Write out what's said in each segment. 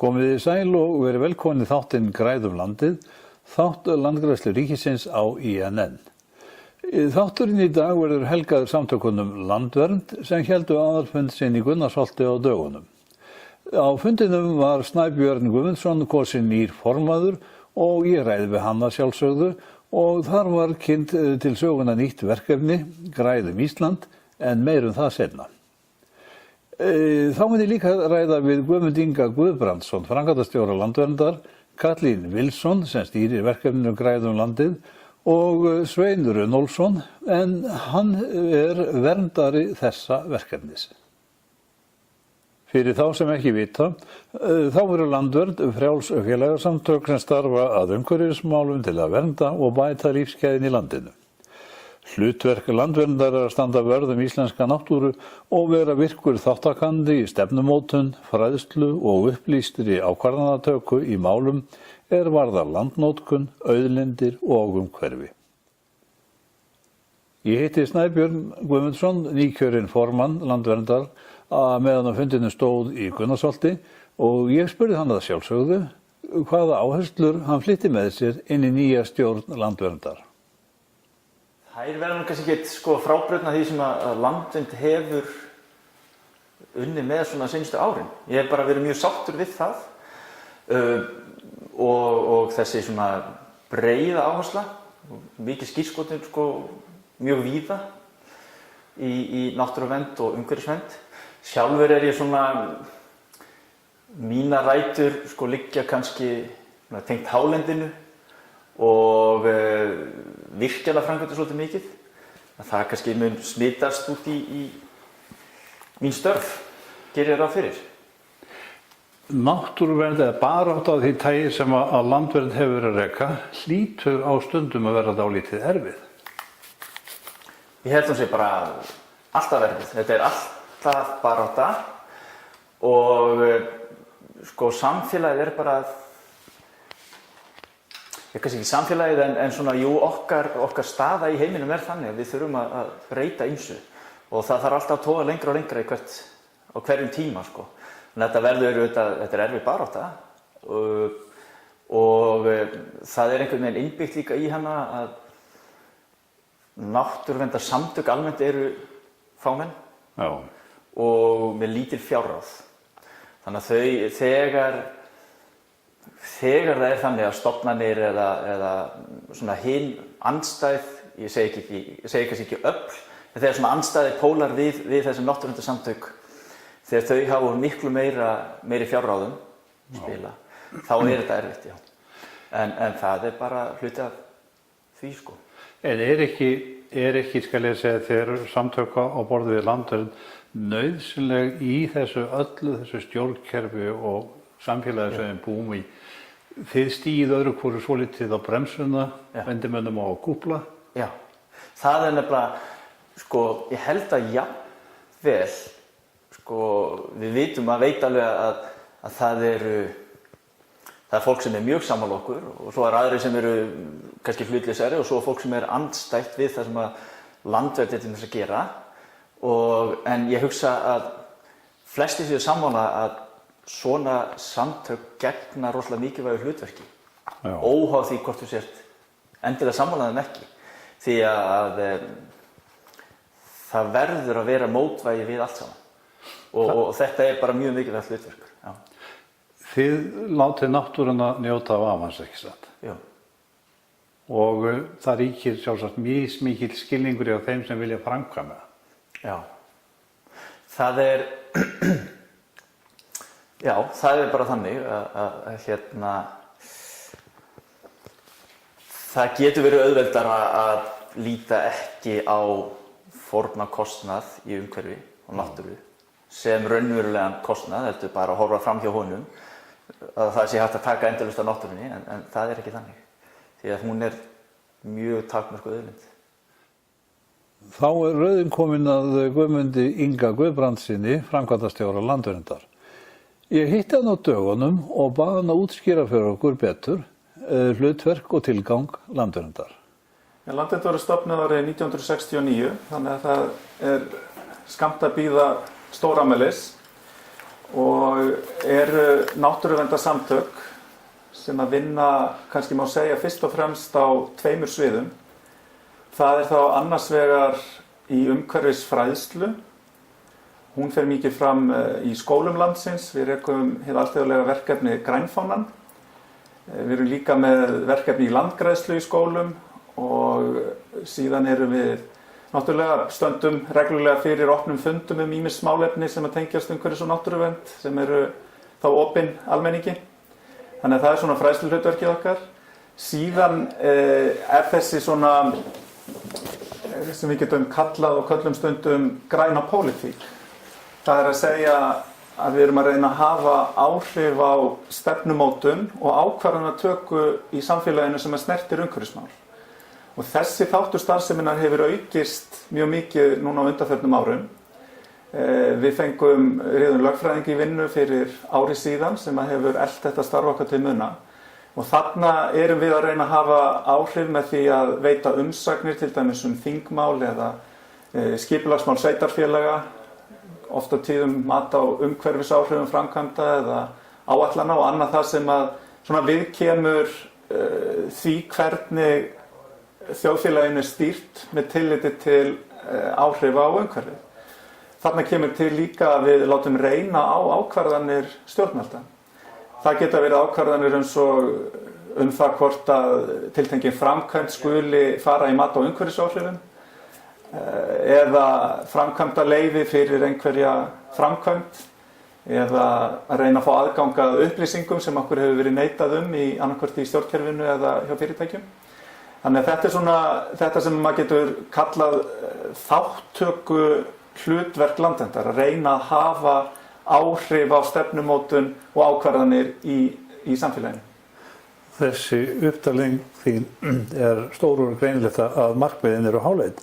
Komið þið sæl og verið velkomin í þáttinn Græðum landið, þátt landgræðslu ríkisins á INN. Þátturinn í dag verður helgaður samtökunum Landvernd sem héldu aðalfund sinn í Gunnarsholti á dögunum. Á fundinum var Snæbjörn Guðmundsson kosinn nýr formaður og ég ræði við hann að sjálfsögðu og þar var kynnt til söguna nýtt verkefni, Græðum Ísland, en meirum það seinna. Þá mun ég líka ræða við Guðmund Inga Guðbrandsson, framkvæmdastjóra Landverndar, Katrín Wilson sem stýrir verkefninu Græðum landið og Svein Runólfsson, en hann er verndari þessa verkefnis. Fyrir þá sem ekki vita, þá eru Landvernd frjáls félagasamtök sem starfa að umhverfismálum til að vernda og bæta lífsgæðin í landinu. Hlutverk landverndar er að standa vörð íslenska náttúru og vera virkur þáttakandi í stefnumótun, fræðslu og upplýstri ákvarðanatöku í málum er varðar landnotkun, auðlindir og umhverfi. Ég heiti Snæbjörn Guðmundsson, nýkjörinn formann Landverndar meðan á fundinu stóð í Gunnarsholti og ég spurði hann að sjálfsögðu hvaða áherslur hann flytti með sér inn í nýja stjórn Landverndar. Það verður kannski ekki frábrugðna því sem að Landvernd hefur unnið með svona seinustu árin. Ég hef bara verið mjög sáttur við það og þessi svona breiða áhersla, mikið skírskotun mjög víða í náttúruvernd og umhverfisvernd. Sjálfur er ég svona, mínar rætur liggja kannski tengt hálendinu og virkjanaframkvæmdir svolítið mikið. Það kannski mun smitast út í mín störf, gerir ég ráð fyrir. Náttúruvernd eða barátta af því tagi sem að Landvernd hefur verið að reka hlýtur á stundum að vera dálítið erfið. Ég held sé bara alltaf erfið. Þetta er alltaf barátta og samfélagið er bara kannski ekki samfélagið en svona, okkar staða í heiminum er þannig að við þurfum að breyta ýmsu og það þarf alltaf að toga lengra og lengra á hverjum tíma. Þetta er erfið barátta og það er einhvern veginn innbyggt líka í hana að náttúruverndarsamtök almennt eru fámenn og með lítil fjárráð. Þannig að þegar það er þannig að stofnanir eða svona hin andstæð, ég segi kannski ekki öfl, en þegar svona andstæðir pólar við þessum náttúruverndarsamtök, þegar þau hafa miklu meiri fjárráðum spila, þá er þetta erfitt, já. En það er bara hluti af því, En er ekki, skal ég segja, þegar samtök á borð við Landvernd nauðsynleg í öllu þessu stjórnkerfi og samfélagi sem við búum í? Þið stíð öðru hvoru svolítið á bremsuna, vendimönnum á að kúpla? Já, það er nefnilega, ég held að jafnvel, við vitum að veit alveg að það er fólk sem er mjög sammála okkur og svo er aðrir sem eru kannski hlutlausari og svo er fólk sem er andstætt við það sem að Landvernd er til þess að gera. En ég hugsa að flestir séu sammála að svona samtök gegna rosalega mikilvægu hlutverki, óháð því hvort þú sért endilega sammála þeim ekki. Því að það verður að vera mótvægi við allt saman og þetta er bara mjög mikilvægt hlutverk. Já. Þið látið náttúruna njóta af amans, ekki satt? Já. Og það ríkir sjálfsagt mismikill skilningur hjá þeim sem vilja framkvæma. Já. Það er bara þannig að það getur verið auðveldara að líta ekki á fórnarkostnað í umhverfi og náttúru sem raunverulegan kostnað, heldur bara að horfa fram hjá honum, að það sé hægt að taka endalaust af náttúrunni, en það er ekki þannig, því að hún er mjög takmörkuð auðlind. Þá er röðin komin að Guðmundi Inga Guðbrandssyni, framkvæmdastjóra Landverndar. Ég hitti hann á dögunum og bað hann að útskýra fyrir okkur betur hlutverk og tilgang Landverndar. Landvernd var stofnað árið 1969, þannig að það er skammt að bíða stórafmælis og eru náttúruverndarsamtök sem að vinna, kannski má segja, fyrst og fremst á 2 sviðum. Það þá annars vegar í umhverfisfræðslu. Hún fer mikið fram í skólum landsins. Við rekum hið alþjóðlega verkefni Grænfánan. Við erum líka með verkefni í landgræðslu í skólum og síðan erum við náttúrulega stöndum reglulega fyrir opnum fundum ýmis málefni sem að tengjast umhverfis- og náttúruvernd sem eru þá opin almenningi. Þannig að það svona fræðsluhlutverkið okkar. Síðan þessi svona sem við getum kallað og köllum stundum græna pólitík. Það að segja að við erum að reyna að hafa áhrif á stefnumótun og ákvarðanatöku í samfélaginu sem snertir umhverfismál. Og þessi þáttur starfseminnar hefur aukist mjög mikið núna á undanförnum árum. Við fengum riðun lögfræðing í vinnu fyrir ári síðan sem hefur elt þetta starf okkar til muna. Og þarna erum við að reyna að hafa áhrif með því að veita umsagnir til dæmis þingmál eða skipulagsmál sveitarfélaga, oft á tíðum mat á umhverfisáhrifum framkvæmda eða áætlana og annað það sem að svona viðkemur því hvernig þjóðfélaginu stýrt með tilliti til áhrifa á umhverfið. Þarna kemur til líka að við látum reyna á ákvarðanir stjórnvalda. Það geta verið ákvarðanir eins og það hvort að tiltengin framkvæmd skuli fara í mat á umhverfisáhrifum eða framkvæmda leyfi fyrir einhverja framkvæmd eða að reyna að fá aðgang að upplýsingum sem okkur hefur verið neitað í annarkvort í stjórnkerfinu eða hjá fyrirtækjum. Þannig að þetta svona þetta sem maður getur kallað þátttöku hlutverk landverndar, að reyna að hafa áhrif á stefnumótun og ákvarðanir í samfélaginu. Þessi upptalning þín stór og greinilegt að markmiðin eru háleit.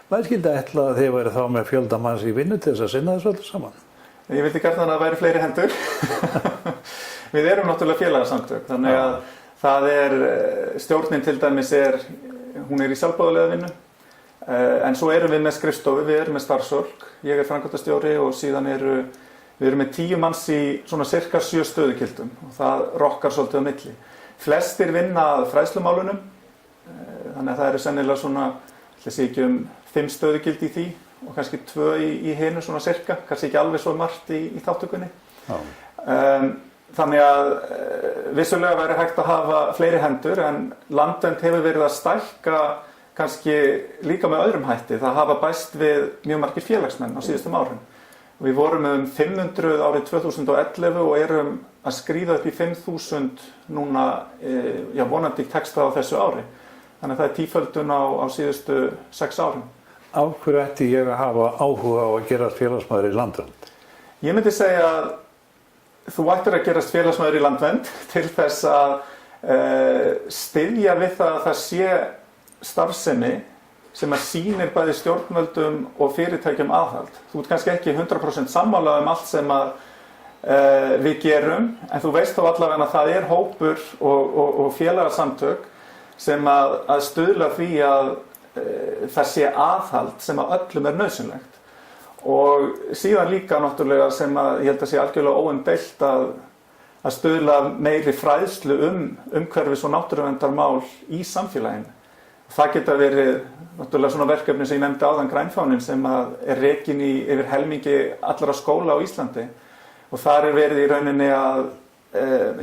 Maður skildi ætla að þið væri þá með fjölda manns í vinnu til þess að sinna þessu öllu saman. Ég vildi gjarnan að það væri fleiri hendur. Við erum náttúrulega félagasamtök, þannig að það stjórnin til dæmis hún í sjálfboðaliða vinnu, en svo erum við með skrifstofu, við erum með starfsfólk, ég framkvæmdastjóri og síðan við erum með 10 manns í svona cirka 7 stöðugildum og það rokkar svolítið á milli. Flestir vinna að fræðslumálunum, þannig að það eru sennilega svona, ætli sé ekki 5 stöðugildi í því og kannski 2 í hinu svona cirka, kannski ekki alveg svo margt í þáttökunni. Þannig að vissulega væri hægt að hafa fleiri hendur en Landvernd hefur verið að stækka kannski líka með öðrum hætti. Það hafa bæst við mjög margir félagsmenn á síðustum árum. Við vorum 500 árið 2011 og erum að skríða upp í 5.000 núna, vonandi texta á þessu ári. Þannig að það tíföldun á síðustu 6 árum. Af hverju ætti ég að hafa áhuga á að gerast félagsmaður í Landvernd? Ég myndi segja að þú ættir að gerast félagsmaður í Landvernd til þess að styðja við það að það sé starfsemi sem að sýnir bæði stjórnvöldum og fyrirtækjum aðhald. Þú ert kannski ekki 100% sammála allt sem að við gerum, en þú veist þá allavega að það hópur og félagasamtök sem að stuðla því að það sé aðhald sem að öllum nauðsynlegt. Og síðan líka náttúrulega sem að ég held að sé algjörlega óumdeilt að stuðla meiri fræðslu umhverfis- og náttúruverndarmál í samfélaginu. Það geta verið náttúrulega svona verkefni sem ég nefndi áðan Grænfánin sem rekin yfir helmingi allra skóla á Íslandi. Og þar verið í rauninni að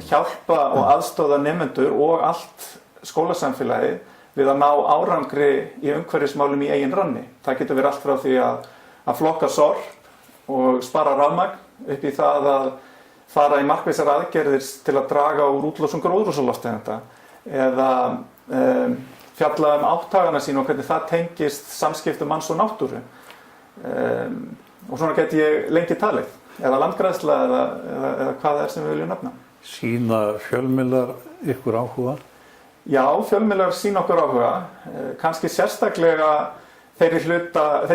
hjálpa og aðstoða nemendur og allt skólasamfélagið við að ná árangri í umhverfismálum í eigin ranni. Það getur verið allt frá því að flokka sorp og spara rafmagn upp í það að fara í markvissar aðgerðir til að draga úr útlosun gróðurhúsalofttegunda eða fjalla áttagana sín og hvernig það tengist samskiptum manns og náttúru. Og svona get ég lengi talið, eða landgræðsla eða hvað það sem við viljum nefna. Sýna fjölmiðlar ykkur áhuga? Já, fjölmiðlar sýna okkur áhuga, kannski sérstaklega þeim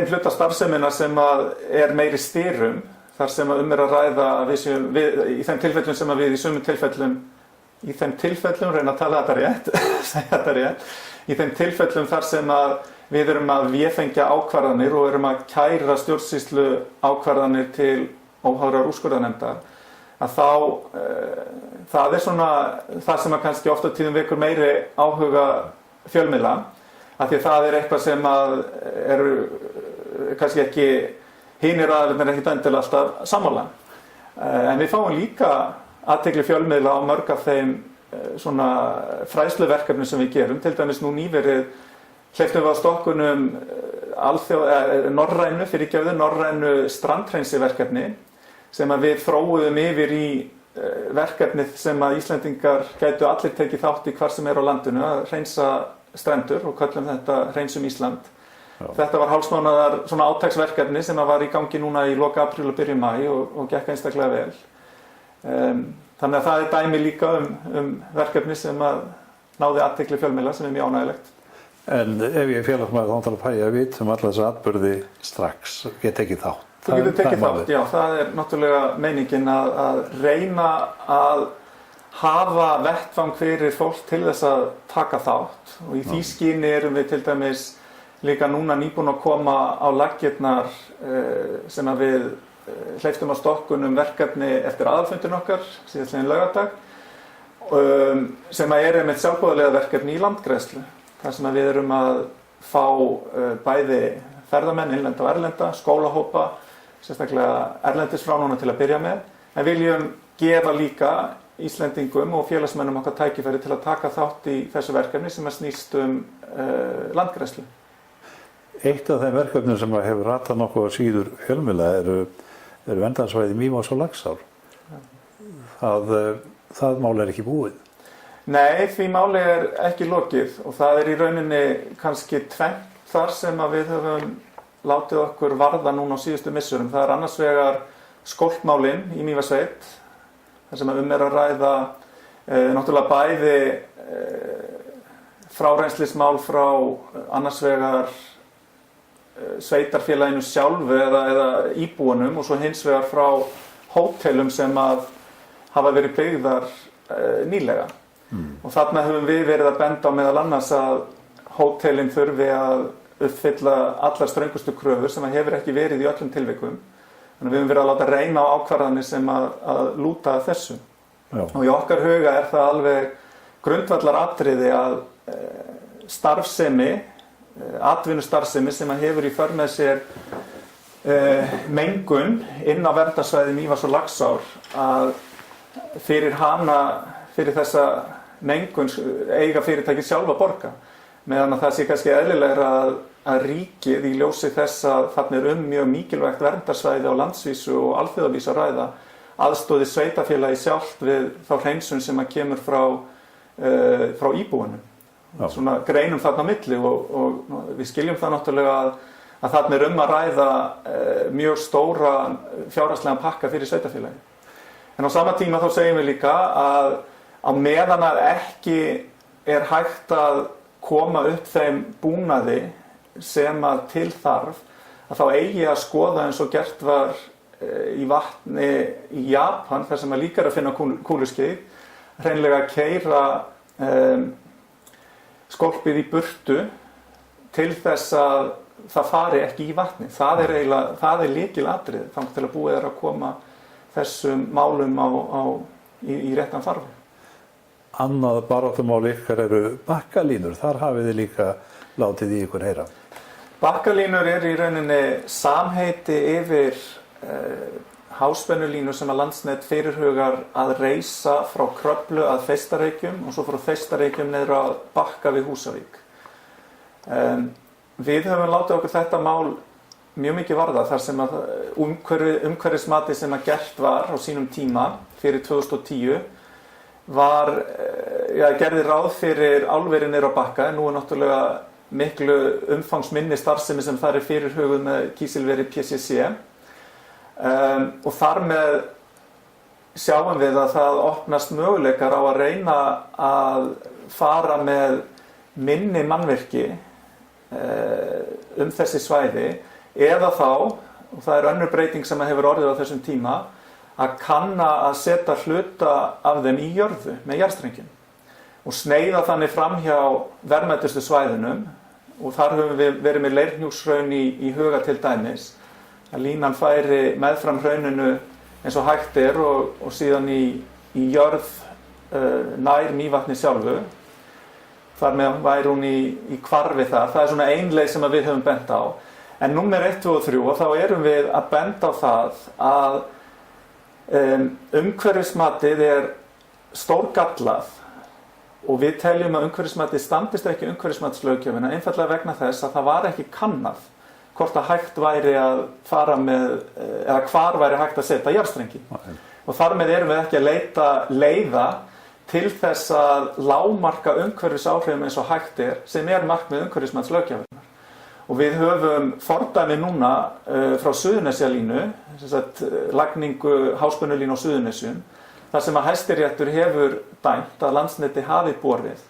hluta starfsemina sem meiri styrum, þar sem að ræða í þeim tilfellum sem við í sumum tilfellum, reyna að tala þetta rétt, segja þetta rétt, í þeim tilfellum þar sem að við erum að véfengja ákvarðanir og erum að kæra stjórnsýslu ákvarðanir til óháðrar úrskurðarnefndar, að þá það svona það sem að kannski oft á tíðum vekur meiri áhuga fjölmiðla, af því að það eitthvað sem að eru kannski ekki hinir aðilarnir ekkert endilega alltaf sammála. En við fáum líka athygli fjölmiðla á mörg af þeim svona fræðsluverkefni sem við gerum. Til dæmis nú nýverið hleyptum við á stokkunum norrænu strandhreinsiverkefni sem að við þróuðum yfir í verkefnið sem að Íslendingar gætu allir tekið þátt í hvar sem á landinu, að hreinsa strendur, og köllum þetta Hreinsum Ísland. Já. Þetta var hálfsmánaðar svona átaksverkefni sem að var í gangi núna í loka apríl og byrjun maí og gekk einstaklega vel. Þannig að það dæmi líka verkefni sem að náði athygli fjölmiðla, sem mjög ánægilegt. En ef ég félagsmaður þá tala pæja vit sem alla þessa atburði strax get tekið þátt. Þú getur tekið þátt, já, það náttúrulega meiningin að reyna að hafa vettvang fyrir fólk til þess að taka þátt, og í því skyni erum við til dæmis líka núna nýbúin að koma á laggirnar sem að við hleyptum á stokkunum verkefni eftir aðalfundin okkar síðastliðinn laugardag, sem að einmitt sjálfboðaliða verkefni í landgræðslu, þar sem að við erum að fá bæði ferðamenn, innlenda og erlenda, skólahópa, sérstaklega erlendis frá núna til að byrja með, en viljum gefa líka Íslendingum og félagsmennum okkar tækifæri til að taka þátt í þessu verkefni sem að snýst landgræðslu. Eitt af þeim verkefnum sem hefur ratað nokkuð á síður fjölmiðla eru verndarsvæði Mývatns og Laxár. Það mál ekki búið. Nei, því máli ekki lokið, og það í rauninni kannski tvennt þar sem að við höfum látið okkur varða núna á síðustu missurum. Það annars vegar skólpmálin í Mývatnssveit, þar sem að að ræða náttúrulega bæði frárennslismál frá annars vegar sveitarfélaginu sjálfu eða íbúunum, og svo hins vegar frá hótelum sem að hafa verið byggðar nýlega. Og þarna höfum við verið að benda á meðal annars að hótelin þurfi að uppfylla allar ströngustu kröfur sem að hefur ekki verið í öllum tilvikum. Þannig að við höfum verið að láta reyna á ákvarðanir sem að lúta að þessu. Já. Og í okkar huga það alveg grundvallar atriði að starfsemi, atvinnustarfsemi sem að hefur í för með sér mengun inn á verndarsvæði Mývatns og Laxár, að fyrir þessa mengun eiga fyrirtæki sjálfa borga, meðan að það sé kannski eðlilegra að ríkið í ljósi þess að þarna mjög mikilvægt verndarsvæði á landsvísu og alþjóðavísu að ræða, aðstoði sveitafélagi sjálft við þá hreinsun sem að kemur frá íbúunum. Já. Svona greinum þarna á milli, og við skiljum það náttúrulega að þarna að ræða mjög stóra fjárhagslegan pakka fyrir sveitafélagi. En á sama tíma þá segjum við líka að á meðan að ekki hægt að koma upp þeim búnaði sem að til þarf, að þá eigi að skoða eins og gert var í vatni í Japan, þar sem að líka að finna kúluskeið, hreinlega að keyra skólpið í burtu til þess að það fari ekki í vatni. Það lykilatriði þangað til að búið að koma þessum málum í réttan farveg. Annað baráttumál ykkar eru bakkalínur. Þar hafið þið líka látið í ykkur heyra. Bakkalínur í rauninni samheiti yfir háspennulínur sem að Landsnet fyrirhugar að reisa frá Kröflu að Þeistareykjum og svo frá Þeistareykjum niður að Bakka við Húsavík. Við höfum látið okkur þetta mál mjög mikið varða, þar sem að umhverfismati sem að gert var á sínum tíma fyrir 2010 gerði ráð fyrir álveri niður á Bakka, en nú náttúrulega miklu umfangsminni starfsemi sem þar fyrirhuguð með kísilveri PCC. Og þar með sjáum við að það opnast möguleikar á að reyna að fara með minni mannvirki þessi svæði, eða þá, og það önnur breyting sem hefur orðið á þessum tíma, að kanna að setja hluta af þeim í jörðu með jarðstrengjum og sneiða þannig fram hjá verðmætustu svæðunum, og þar höfum við verið með Leirhnjúkshraun í huga til dæmis, að línan færi meðfram hrauninu eins og hægt og síðan í jörð nær Mývatni sjálfu. Þar með væri hún í hvarfi þar. Það svona ein leið sem við höfum bent á. En númer 1, 2 og 3 og þá erum við að benda á það að umhverfismatið stórgallað og við teljum að umhverfismatið standist ekki umhverfismatslöggjöfina einfaldlega vegna þess að það var ekki kannað hvort að hægt væri að fara með, eða hvar væri hægt að setja jarðstrengi. Og þar með erum við ekki að leita leiða til þess að lágmarka umhverfisáhrifum eins og hægt sem markmið umhverfismatslöggjöfunar. Og við höfum fordæmi núna frá Suðurnesjalínu, lagningu háspennulínu á Suðurnesjum, þar sem að Hæstiréttur hefur dæmt að Landsneti hafi borið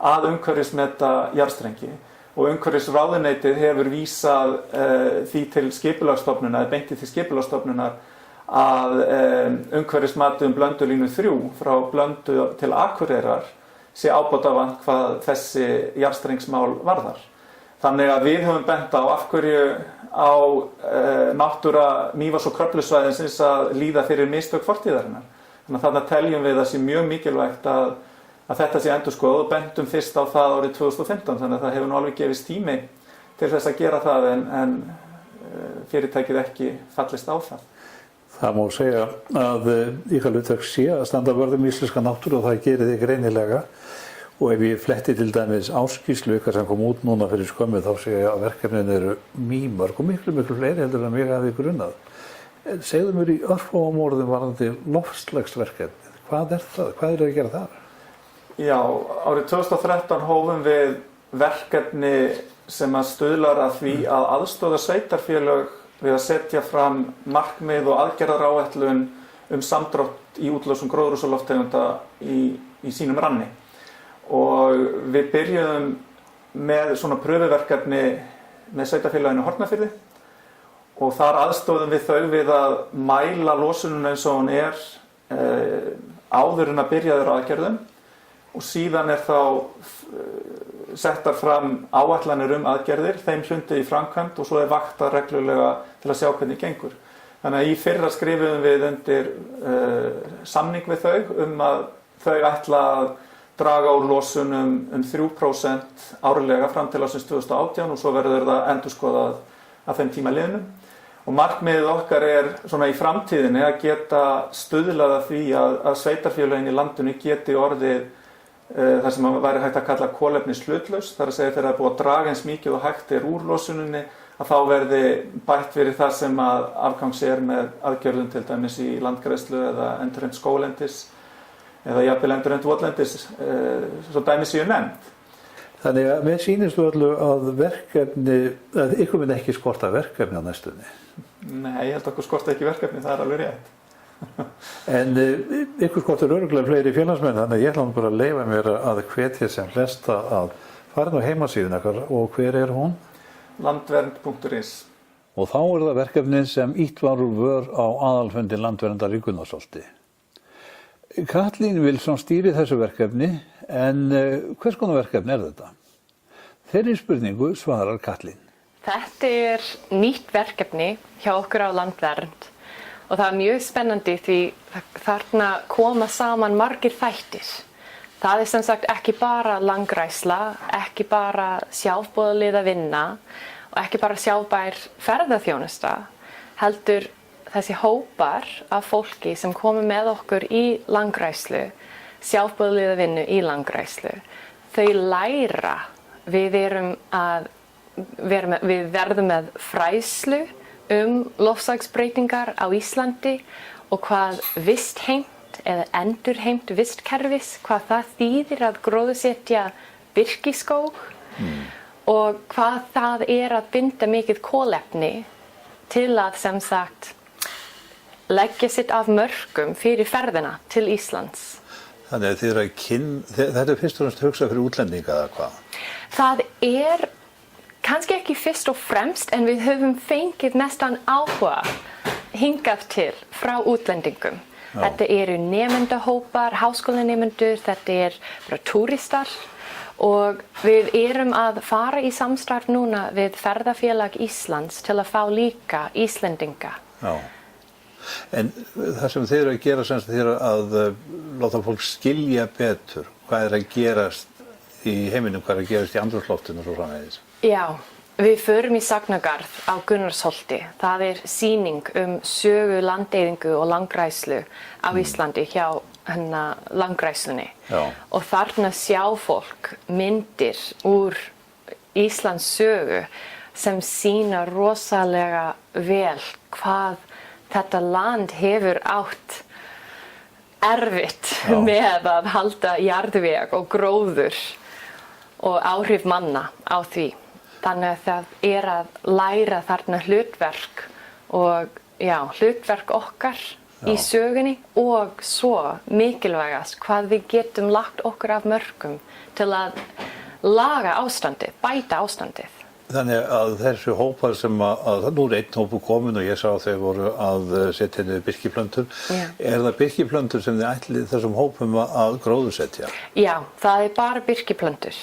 að umhverfismeta jarðstrengi og umhverfisráðuneytið hefur vísað því til skipulagsstofnunar, beintið til skipulagsstofnunar að umhverfismatið Blöndulínu 3 frá Blöndu til Akureyrar sé ábótavant hvað þessi jarðstrengsmál varðar. Þannig að við höfum bent á af hverju á náttúra Mývatns- og Kröflusvæðisins að líða fyrir mistök fortíðarinnar. Þannig að þarna teljum við að sé mjög mikilvægt að þetta sé endurskoðað og bentum fyrst á það árið 2015. Þannig að það hefur nú alveg gefist tími til þess að gera það en fyrirtækið ekki fallist á það. Það má segja að ykkar hlutverk sé að standa vörð íslenska náttúru og það gerir þið greinilega. Og ef ég fletti til dæmis áskýrslu ykkar sem kom út núna fyrir skömmu þá sé ég að verkefnin eru mýmörg og miklu fleiri heldur en mig hafi grunnað. Segðu mér í örfáum orðum varðandi loftslagsverkefnið. Hvað það? Hvað að gera þar? Já, árið 2013 hófum við verkefni sem að stuðlar að því að aðstoða sveitarfélög við að setja fram markmið og aðgerðaráætlun samdrátt í útlosun gróðurhúsalofttegunda í sínum ranni. Og við byrjuðum með svona pröfuverkefni með sveitarfélaginu Hornafirði og þar aðstóðum við þau við að mæla losununa eins og hún áður en að byrjaður aðgerðum og síðan þá settar fram áætlanir aðgerðir, þeim hrundið í framkvæmd og svo vaktað reglulega til að sjá hvernig gengur. Þannig að í fyrra skrifuðum við undir samning við þau að þau ætla að draga úr losun 3% árlega fram til ársins 2018 og svo verður það endurskoðað að þeim tíma liðnum. Og markmiðið okkar svona í framtíðinni að geta stuðlað að því að sveitarfélögin í landinu geti orðið það sem væri hægt að kalla kolefnishlutlaust. Það að segja þegar það búið að draga eins mikið og hægt úr losuninni að þá verði bætt fyrir það sem að afgangs með aðgerðum til dæmis í landgræðslu eða endurheimt skóglendis eða jafnvel endurheimt votlendis, svo dæmi séu nefnd. Þannig að mér sýnist öllu að ykkur mun ekki skorta verkefni á næstunni. Nei, ég held að okkur skorta ekki verkefni, það alveg rétt. En ykkur skortur örugglega fleiri félagsmenn, þannig að ég ætla bara að leyfa mér að hvetja sem flesta að fara á heimasíðuna okkar og hver hún? Landvernd.is. Og þá það verkefnin sem ýtt var úr vör á aðalfundi Landverndar í Gunnarsholti. Katrín Wilson stýrir þessu verkefni, en hvers konar verkefni þetta? Þeirri spurningu svarar Katrín. Þetta nýtt verkefni hjá okkur á Landvernd og það mjög spennandi því þarna koma saman margir þættir. Það sem sagt ekki bara landgræðsla, ekki bara sjálfboðaliða vinna og ekki bara sjálfbær ferðaþjónusta, heldur þessi hópar af fólki sem komu með okkur í landgræðslu, sjálfboðaliða vinnu í landgræðslu, þau læra. Við verðum með fræðslu loftslagsbreytingar á Íslandi og hvað vistheimt eða endurheimt vistkerfis, hvað það þýðir að gróðursetja birkiskóg og hvað það að binda mikið kolefni til að sem sagt leggja sitt af mörkum fyrir ferðina til Íslands. Þannig að þetta fyrst og fremst hugsa fyrir útlendinga eða hvað? Það kannski ekki fyrst og fremst, en við höfum fengið mestan áhuga hingað til frá útlendingum. Já. Þetta eru nemendahópar, háskólanemendur, þetta bara túristar og við að fara í samstarf núna við Ferðafélag Íslands til að fá líka Íslendinga. Já. En það sem þeir eru að gera sem þeir eru að láta fólk skilja betur, hvað er að gerast í heiminum, hvað er að gerast í andrúmsloftinu og svo framvegis? Já, við förum í sagnagarð á Gunnarsholti. Það sýning sögu landeyðingu og landgræðslu á Íslandi hjá landgræðslunni. Já. Og þarna sjá fólk myndir úr Íslands sögu sem sýna rosalega vel hvað þetta land hefur átt erfitt með að halda jarðveg og gróður og áhrif manna á því. Þannig að það að læra þarna hlutverk og hlutverk okkar í sögunni og svo mikilvægast hvað við getum lagt okkur af mörkum til að laga ástandið, bæta ástandið. Þannig að þessi hópar sem nú einn hópu komin og ég sá að þeir voru að setja niður birkiplöntur. Er það birkiplöntur sem þið ætlið þessum hópum að gróðursetja? Já, það bara birkiplöntur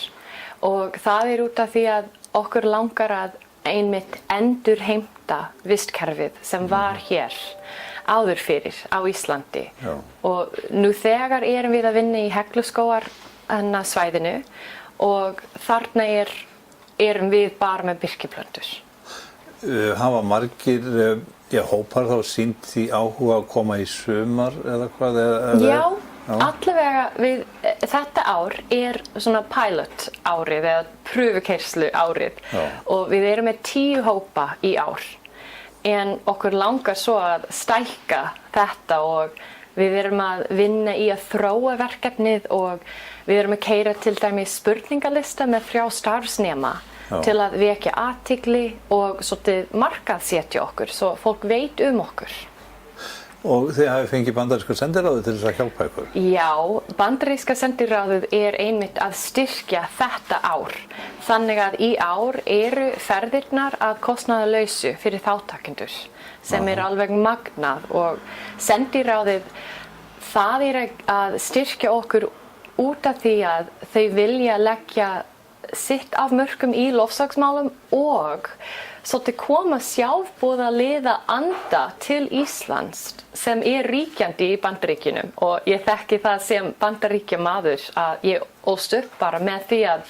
og það út af því að okkur langar að einmitt endurheimta vistkerfið sem var hér áður fyrir á Íslandi. Já. Og nú þegar erum við að vinna í Hekluskógar svæðinu og þarna erum við bara með birkiplöntur. Hafa margir hópar þá sýnt því áhuga að koma í sumar eða hvað? Já, allavega þetta ár svona pilot árið eða pröfukeyrslu árið og við erum með 10 hópa í ár. En okkur langar svo að stækka þetta og við erum að vinna í að þróa verkefnið og við erum að keyra til dæmis spurningalista með 3 starfsnema til að vekja athygli og svolítið markaðssetja okkur svo fólk veit okkur. Og þið hafið fengið bandaríska sendiráðið til þess að hjálpa ykkur? Já, bandaríska sendiráðið einmitt að styrkja þetta ár. Þannig að í ár eru ferðirnar að kostnaðarlausu fyrir þátttakendur sem alveg magnað og sendiráðið það að styrkja okkur út af því að þau vilja leggja sitt af mörkum í loftslagsmálum og svolítið koma sjálfboðaliða anda til Íslands sem ríkjandi í Bandaríkjunum og ég þekki það sem Bandaríkjamaður að ég ólst upp bara með því að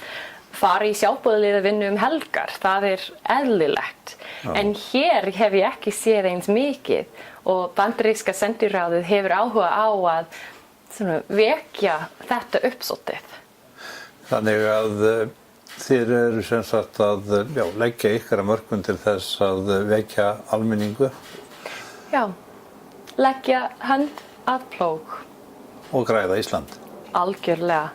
fara í sjálfboðaliðavinnu helgar, það eðlilegt. En hér hef ég ekki séð eins mikið og bandaríska sendiráðið hefur áhuga á að vekja þetta upp svolítið. Þannig að þið eru sem sagt að leggja ykkar að mörkum til þess að vekja almenningu? Já, leggja hönd að plóg. Og græða Ísland? Algjörlega.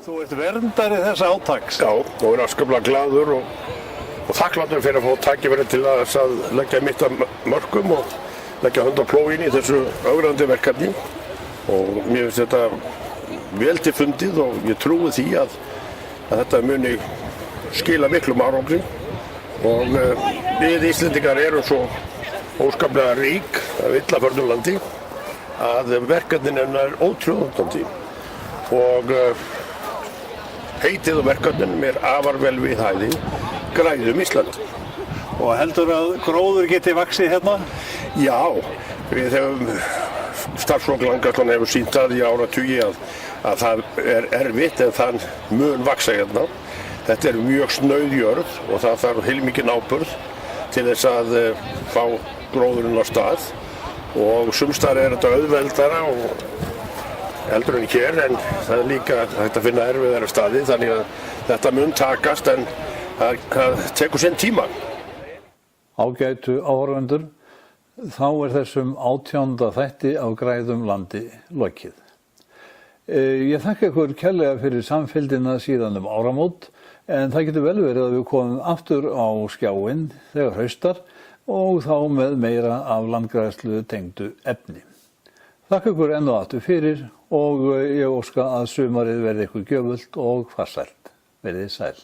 Þú ert verndari þessa átaks? Já, og er afskaplega glaður og þakklátur fyrir að fá tækifæri til að leggja mitt að mörkum og leggja hönd á plóginn í þessu ögrandi verkefni. Og mér finnst þetta vel til fundið og ég trúi því að þetta muni skila miklum árangri. Og við Íslendingar erum svo óskaplega rík af illaförnu landi að verkefnin er ótrúðandi. Og heitið og verkefnin afar vel við hæði, græðum Ísland. Og heldur að gróður geti vaxið hérna? Já, við hefum, starfsfólk Landgræðslan hefur sýnt það í áratugi að það erfitt en það mun vaxa hérna. Þetta mjög snauð jörð og það þarf heilmikinn áburð til þess að fá gróðurinn á stað. Og sumstaðar þetta auðveldara og heldur en hér, en það líka hægt að finna erfiðari staði, þannig að þetta mun takast en það tekur sinn tíma. Ágætu áhorfendur, þá þessum 18. þætti af Græðum landi lokið. Ég þakka ykkur kærlega fyrir samfylgdina síðan áramót, en það getur vel verið að við komum aftur á skjáinn þegar haustar og þá með meira af landgræðslu tengdu efni. Þakka ykkur enn og aftur fyrir og ég óska að sumarið verði ykkur gjöfult og farsælt. Verið sæl.